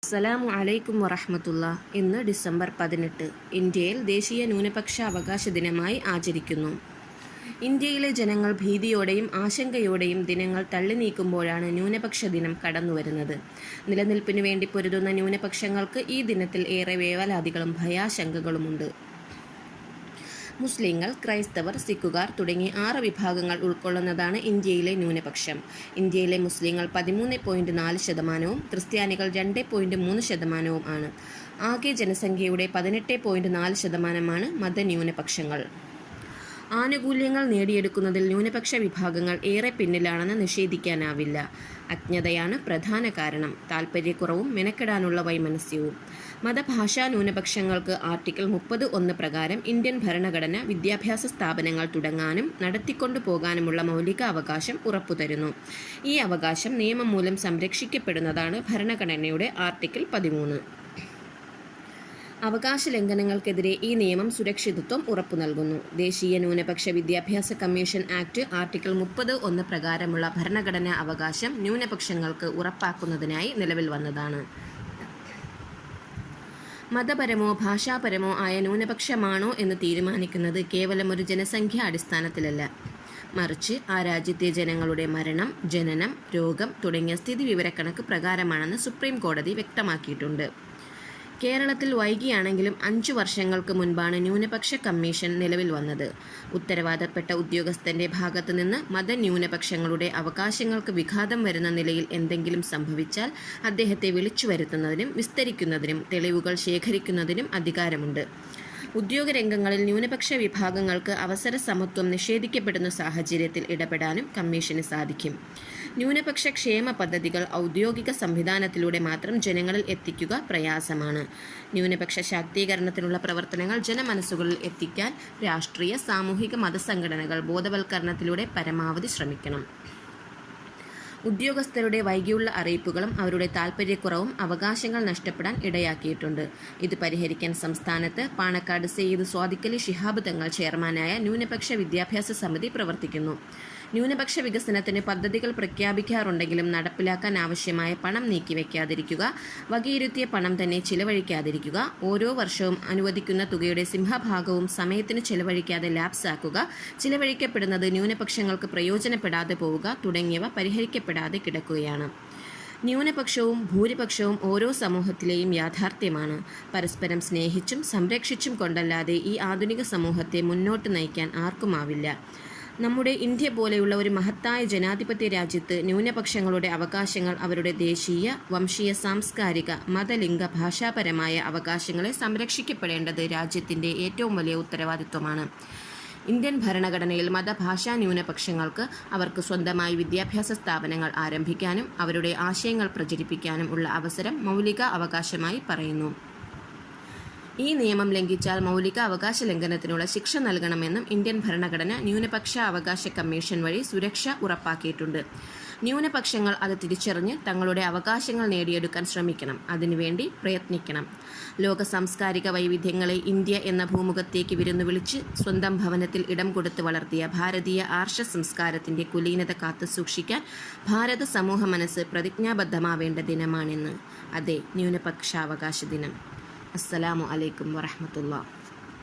അസ്സലാമു അലൈക്കും വറഹ്മത്തുള്ളാ. ഇന്ന് ഡിസംബർ 18 ഇന്ത്യയിൽ ദേശീയ ന്യൂനപക്ഷ അവകാശ ദിനമായി ആചരിക്കുന്നു. ഇന്ത്യയിലെ ജനങ്ങൾ ഭീതിയോടെയും ആശങ്കയോടെയും ദിനങ്ങൾ തള്ളി നീക്കുമ്പോഴാണ് ന്യൂനപക്ഷ ദിനം കടന്നുവരുന്നത്. നിലനിൽപ്പിനു വേണ്ടി പൊരുതുന്ന ന്യൂനപക്ഷങ്ങൾക്ക് ഈ ദിനത്തിൽ ഏറെ വേവലാതികളും ഭയാശങ്കകളുമുണ്ട്. മുസ്ലിങ്ങൾ, ക്രൈസ്തവർ, സിഖുകാർ തുടങ്ങി 6 വിഭാഗങ്ങൾ ഉൾക്കൊള്ളുന്നതാണ് ഇന്ത്യയിലെ ന്യൂനപക്ഷം. ഇന്ത്യയിലെ മുസ്ലിങ്ങൾ 13.4%, ക്രിസ്ത്യാനികൾ 2.3% ആണ്. ആകെ ജനസംഖ്യയുടെ 18.4% മതന്യൂനപക്ഷങ്ങൾ. ആനുകൂല്യങ്ങൾ നേടിയെടുക്കുന്നതിൽ ന്യൂനപക്ഷ വിഭാഗങ്ങൾ ഏറെ പിന്നിലാണെന്ന് നിഷേധിക്കാനാവില്ല. അജ്ഞതയാണ് പ്രധാന കാരണം. താൽപ്പര്യക്കുറവും മെനക്കെടാനുള്ള വൈമനസ്യവും. മതഭാഷാ ന്യൂനപക്ഷങ്ങൾക്ക് ആർട്ടിക്കിൾ 30(1) പ്രകാരം ഇന്ത്യൻ ഭരണഘടന വിദ്യാഭ്യാസ സ്ഥാപനങ്ങൾ തുടങ്ങാനും നടത്തിക്കൊണ്ടു പോകാനുമുള്ള മൗലിക അവകാശം ഉറപ്പുതരുന്നു. ഈ അവകാശം നിയമം മൂലം സംരക്ഷിക്കപ്പെടുന്നതാണ് ഭരണഘടനയുടെ ആർട്ടിക്കിൾ 13. അവകാശ ലംഘനങ്ങൾക്കെതിരെ ഈ നിയമം സുരക്ഷിതത്വം ഉറപ്പു നൽകുന്നു. ദേശീയ ന്യൂനപക്ഷ വിദ്യാഭ്യാസ കമ്മീഷൻ ആക്ട് ആർട്ടിക്കിൾ 30(1) പ്രകാരമുള്ള ഭരണഘടനാ അവകാശം ന്യൂനപക്ഷങ്ങൾക്ക് ഉറപ്പാക്കുന്നതിനായി നിലവിൽ വന്നതാണ്. മതപരമോ ഭാഷാപരമോ ആയ ന്യൂനപക്ഷമാണോ എന്ന് തീരുമാനിക്കുന്നത് കേവലം ഒരു ജനസംഖ്യാ അടിസ്ഥാനത്തിലല്ല, മറിച്ച് ആ രാജ്യത്തെ ജനങ്ങളുടെ മരണം, ജനനം, രോഗം തുടങ്ങിയ സ്ഥിതിവിവരക്കണക്ക് പ്രകാരമാണെന്ന് സുപ്രീം കോടതി വ്യക്തമാക്കിയിട്ടുണ്ട്. കേരളത്തിൽ വൈകിയാണെങ്കിലും 5 വർഷങ്ങൾക്ക് മുൻപാണ് ന്യൂനപക്ഷ കമ്മീഷൻ നിലവിൽ വന്നത്. ഉത്തരവാദപ്പെട്ട ഉദ്യോഗസ്ഥന്റെ ഭാഗത്തു നിന്ന് മതന്യൂനപക്ഷങ്ങളുടെ അവകാശങ്ങൾക്ക് വിഘാതം വരുന്ന നിലയിൽ എന്തെങ്കിലും സംഭവിച്ചാൽ അദ്ദേഹത്തെ വിളിച്ചു വരുത്തുന്നതിനും വിസ്തരിക്കുന്നതിനും തെളിവുകൾ ശേഖരിക്കുന്നതിനും അധികാരമുണ്ട്. ഉദ്യോഗരംഗങ്ങളിൽ ന്യൂനപക്ഷ വിഭാഗങ്ങൾക്ക് അവസര സമത്വം നിഷേധിക്കപ്പെടുന്ന സാഹചര്യത്തിൽ ഇടപെടാനും കമ്മീഷന് സാധിക്കും. ന്യൂനപക്ഷ ക്ഷേമ പദ്ധതികൾ ഔദ്യോഗിക സംവിധാനത്തിലൂടെ മാത്രം ജനങ്ങളിൽ എത്തിക്കുക പ്രയാസമാണ്. ന്യൂനപക്ഷ ശാക്തീകരണത്തിനുള്ള പ്രവർത്തനങ്ങൾ ജനമനസ്സുകളിൽ എത്തിക്കാൻ രാഷ്ട്രീയ, സാമൂഹിക, മതസംഘടനകൾ ബോധവൽക്കരണത്തിലൂടെ പരമാവധി ശ്രമിക്കണം. ഉദ്യോഗസ്ഥരുടെ വൈകിയുള്ള അറിയിപ്പുകളും അവരുടെ താൽപ്പര്യക്കുറവും അവകാശങ്ങൾ നഷ്ടപ്പെടാൻ ഇടയാക്കിയിട്ടുണ്ട്. ഇത് പരിഹരിക്കാൻ സംസ്ഥാനത്ത് പാണക്കാട് സയ്യിദ് സ്വാദിഖലി ശിഹാബ് തങ്ങൾ ചെയർമാനായ ന്യൂനപക്ഷ വിദ്യാഭ്യാസ സമിതി പ്രവർത്തിക്കുന്നു. ന്യൂനപക്ഷ വികസനത്തിന് പദ്ധതികൾ പ്രഖ്യാപിക്കാറുണ്ടെങ്കിലും നടപ്പിലാക്കാൻ ആവശ്യമായ പണം നീക്കിവെക്കാതിരിക്കുക, വകയിരുത്തിയ പണം തന്നെ ചിലവഴിക്കാതിരിക്കുക, ഓരോ വർഷവും അനുവദിക്കുന്ന തുകയുടെ സിംഹഭാഗവും സമയത്തിന് ചിലവഴിക്കാതെ ലാപ്സാക്കുക, ചിലവഴിക്കപ്പെടുന്നത് ന്യൂനപക്ഷങ്ങൾക്ക് പ്രയോജനപ്പെടാതെ പോവുക തുടങ്ങിയവ പരിഹരിക്കപ്പെടാതെ കിടക്കുകയാണ്. ന്യൂനപക്ഷവും ഭൂരിപക്ഷവും ഓരോ സമൂഹത്തിലെയും യാഥാർത്ഥ്യമാണ്. പരസ്പരം സ്നേഹിച്ചും സംരക്ഷിച്ചും കൊണ്ടല്ലാതെ ഈ ആധുനിക സമൂഹത്തെ മുന്നോട്ട് നയിക്കാൻ ആർക്കുമാവില്ല. നമ്മുടെ ഇന്ത്യ പോലെയുള്ള ഒരു മഹത്തായ ജനാധിപത്യ രാജ്യത്ത് ന്യൂനപക്ഷങ്ങളുടെ അവകാശങ്ങൾ അവരുടെ ദേശീയ, വംശീയ, സാംസ്കാരിക, മതലിംഗ, ഭാഷാപരമായ അവകാശങ്ങളെ സംരക്ഷിക്കപ്പെടേണ്ടത് രാജ്യത്തിൻ്റെ ഏറ്റവും വലിയ ഉത്തരവാദിത്വമാണ്. ഇന്ത്യൻ ഭരണഘടനയിൽ മതഭാഷാ ന്യൂനപക്ഷങ്ങൾക്ക് അവർക്ക് സ്വന്തമായി വിദ്യാഭ്യാസ സ്ഥാപനങ്ങൾ ആരംഭിക്കാനും അവരുടെ ആശയങ്ങൾ പ്രചരിപ്പിക്കാനും ഉള്ള അവസരം മൗലിക അവകാശമായി പറയുന്നു. ഈ നിയമം ലംഘിച്ചാൽ മൗലിക അവകാശ ലംഘനത്തിനുള്ള ശിക്ഷ നൽകണമെന്നും ഇന്ത്യൻ ഭരണഘടന ന്യൂനപക്ഷ അവകാശ കമ്മീഷൻ വഴി സുരക്ഷ ഉറപ്പാക്കിയിട്ടുണ്ട്. ന്യൂനപക്ഷങ്ങൾ അത് തിരിച്ചറിഞ്ഞ് തങ്ങളുടെ അവകാശങ്ങൾ നേടിയെടുക്കാൻ ശ്രമിക്കണം, അതിനുവേണ്ടി പ്രയത്നിക്കണം. ലോക സാംസ്കാരിക വൈവിധ്യങ്ങളെ ഇന്ത്യ എന്ന ഭൂമുഖത്തേക്ക് വിരുന്നു വിളിച്ച് സ്വന്തം ഭവനത്തിൽ ഇടം കൊടുത്ത് വളർത്തിയ ഭാരതീയ ആർഷ സംസ്കാരത്തിൻ്റെ കുലീനത കാത്തുസൂക്ഷിക്കാൻ ഭാരത സമൂഹ മനസ്സ് പ്രതിജ്ഞാബദ്ധമാവേണ്ട ദിനമാണിന്ന്. അതെ, ന്യൂനപക്ഷാവകാശ ദിനം. അസ്സലാമു അലൈക്കും വറഹ്മത്തുള്ളാഹി.